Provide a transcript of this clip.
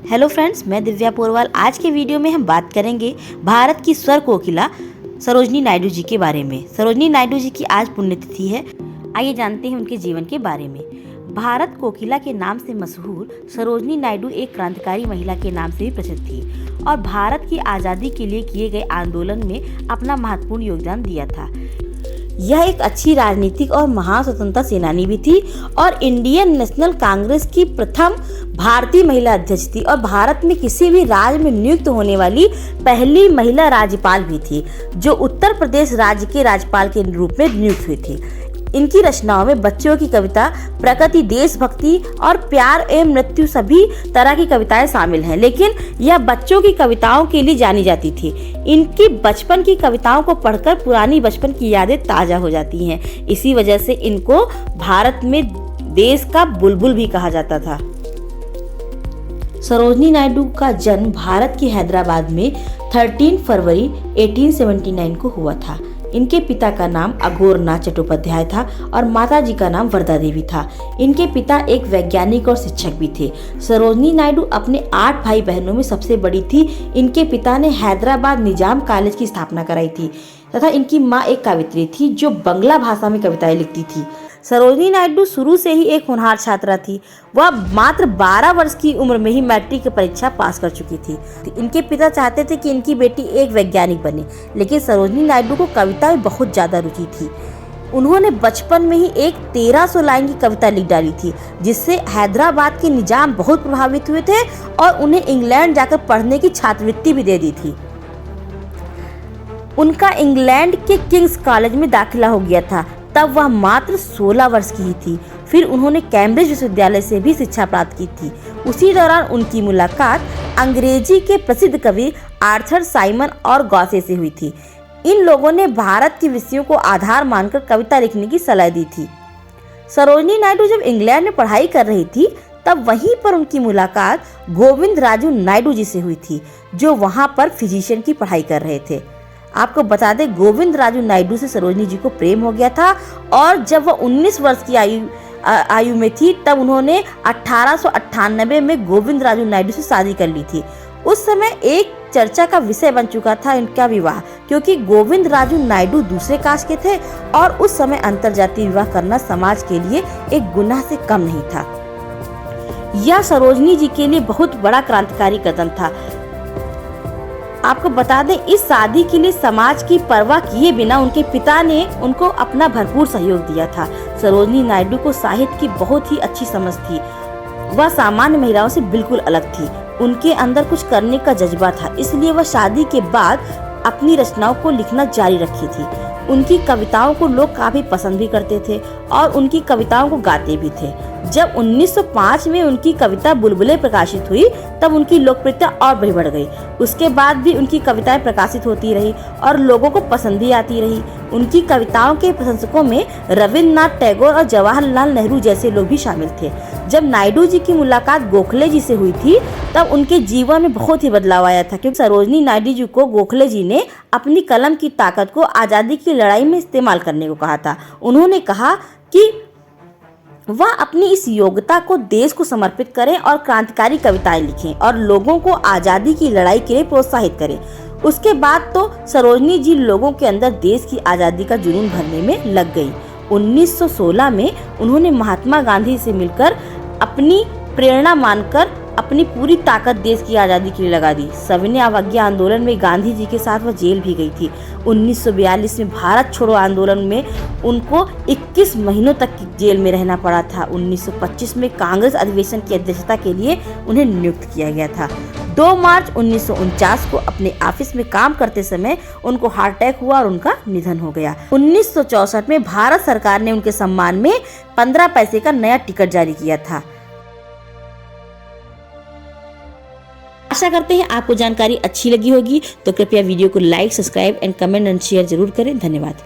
Hello friends, मैं दिव्या पोरवाल। आज के वीडियो में हम बात करेंगे भारत की स्वर कोकिला सरोजिनी नायडू जी के बारे में। सरोजिनी नायडू जी की आज पुण्यतिथि है। आइए जानते हैं उनके जीवन के बारे में। भारत कोकिला के नाम से मशहूर सरोजिनी नायडू एक क्रांतिकारी महिला के नाम से भी प्रसिद्ध थी और भारत की आज़ादी के लिए किए गए आंदोलन में अपना महत्वपूर्ण योगदान दिया था। यह एक अच्छी राजनीतिक और महान स्वतंत्रता सेनानी भी थी और इंडियन नेशनल कांग्रेस की प्रथम भारतीय महिला अध्यक्ष थी और भारत में किसी भी राज्य में नियुक्त होने वाली पहली महिला राज्यपाल भी थी, जो उत्तर प्रदेश राज्य के राज्यपाल के रूप में नियुक्त हुई थी। इनकी रचनाओं में बच्चों की कविता, प्रकृति, देशभक्ति और प्यार एवं मृत्यु सभी तरह की कविताएं शामिल हैं, लेकिन यह बच्चों की कविताओं के लिए जानी जाती थी। इनकी बचपन की कविताओं को पढ़कर पुरानी बचपन की यादें ताजा हो जाती हैं। इसी वजह से इनको भारत में देश का बुलबुल भी कहा जाता था। सरोजिनी नायडू का जन्म भारत के हैदराबाद में 13 फरवरी 1879 को हुआ था। इनके पिता का नाम अघोरनाथ चट्टोपाध्याय था और माता जी का नाम वरदा देवी था। इनके पिता एक वैज्ञानिक और शिक्षक भी थे। सरोजिनी नायडू अपने 8 भाई बहनों में सबसे बड़ी थी। इनके पिता ने हैदराबाद निजाम कॉलेज की स्थापना कराई थी तथा इनकी माँ एक कवित्री थी जो बंगला भाषा में कविताएं लिखती थी। सरोजिनी नायडू शुरू से ही एक होनहार छात्रा थी। वह मात्र 12 वर्ष की उम्र में ही मैट्रिक की परीक्षा पास कर चुकी थी। इनके पिता चाहते थे कि इनकी बेटी एक वैज्ञानिक बने, लेकिन सरोजिनी नायडू को कविता में बहुत ज़्यादा रुचि थी। उन्होंने बचपन में ही एक 1300 लाइन की कविता लिख डाली थी, जिससे हैदराबाद के निजाम बहुत प्रभावित हुए थे और उन्हें इंग्लैंड जाकर पढ़ने की छात्रवृत्ति भी दे दी थी। उनका इंग्लैंड के किंग्स कॉलेज में दाखिला हो गया था। तब वह मात्र 16 वर्ष की ही थी। फिर उन्होंने कैम्ब्रिज विश्वविद्यालय से भी शिक्षा प्राप्त की थी। उसी दौरान उनकी मुलाकात अंग्रेजी के प्रसिद्ध कवि आर्थर साइमन और गॉसे से हुई थी। इन लोगों ने भारत के विषयों को आधार मानकर कविता लिखने की सलाह दी थी। सरोजिनी नायडू जब इंग्लैंड में पढ़ाई कर रही थी, तब वहीं पर उनकी मुलाकात गोविंदराजू नायडू जी से हुई थी, जो वहाँ पर फिजिशियन की पढ़ाई कर रहे थे। आपको बता दें, गोविंदराजू नायडू से सरोजिनी जी को प्रेम हो गया था और जब वह 19 वर्ष की आयु में थी, तब उन्होंने 1898 में गोविंदराजू नायडू से शादी कर ली थी। उस समय एक चर्चा का विषय बन चुका था इनका विवाह, क्योंकि गोविंदराजू नायडू दूसरे कास्ट के थे और उस समय अंतरजातीय विवाह करना समाज के लिए एक गुनाह से कम नहीं था। यह सरोजिनी जी के लिए बहुत बड़ा क्रांतिकारी कदम था। आपको बता दें, इस शादी के लिए समाज की परवाह किए बिना उनके पिता ने उनको अपना भरपूर सहयोग दिया था। सरोजिनी नायडू को साहित्य की बहुत ही अच्छी समझ थी। वह सामान्य महिलाओं से बिल्कुल अलग थी। उनके अंदर कुछ करने का जज्बा था, इसलिए वह शादी के बाद अपनी रचनाओं को लिखना जारी रखी थी। उनकी कविताओं को लोग काफी पसंद भी करते थे और उनकी कविताओं को गाते भी थे। जब 1905 में उनकी कविता बुलबुलें प्रकाशित हुई, तब उनकी लोकप्रियता और भी बढ़ गई। उसके बाद भी उनकी कविताएं प्रकाशित होती रही और लोगों को पसंद भी आती रही। उनकी कविताओं के प्रशंसकों में रविन्द्रनाथ टैगोर और जवाहरलाल नेहरू जैसे लोग भी शामिल थे। जब नायडू जी की मुलाकात गोखले जी से हुई थी, तब उनके जीवन में बहुत ही बदलाव आया था, क्योंकि सरोजिनी नायडू जी को गोखले जी ने अपनी कलम की ताकत को आज़ादी की लड़ाई में इस्तेमाल करने को कहा था। उन्होंने कहा कि वह अपनी इस योग्यता को देश को समर्पित करें और क्रांतिकारी कविताएं लिखें और लोगों को आज़ादी की लड़ाई के लिए प्रोत्साहित करें। उसके बाद तो सरोजिनी जी लोगों के अंदर देश की आज़ादी का जुनून भरने में लग गई। 1916 में उन्होंने महात्मा गांधी से मिलकर अपनी प्रेरणा मानकर अपनी पूरी ताकत देश की आज़ादी के लिए लगा दी। सविनय अवज्ञा आंदोलन में गांधी जी के साथ वह जेल भी गई थी। 1942 में भारत छोड़ो आंदोलन में उनको 21 महीनों तक जेल में रहना पड़ा था। 1925 में कांग्रेस अधिवेशन की अध्यक्षता के लिए उन्हें नियुक्त किया गया था। 2 मार्च 1949 को अपने ऑफिस में काम करते समय उनको हार्ट अटैक हुआ और उनका निधन हो गया। 1964 में भारत सरकार ने उनके सम्मान में 15 पैसे का नया टिकट जारी किया था। आशा करते हैं आपको जानकारी अच्छी लगी होगी, तो कृपया वीडियो को like, subscribe and comment and share जरूर करें। धन्यवाद।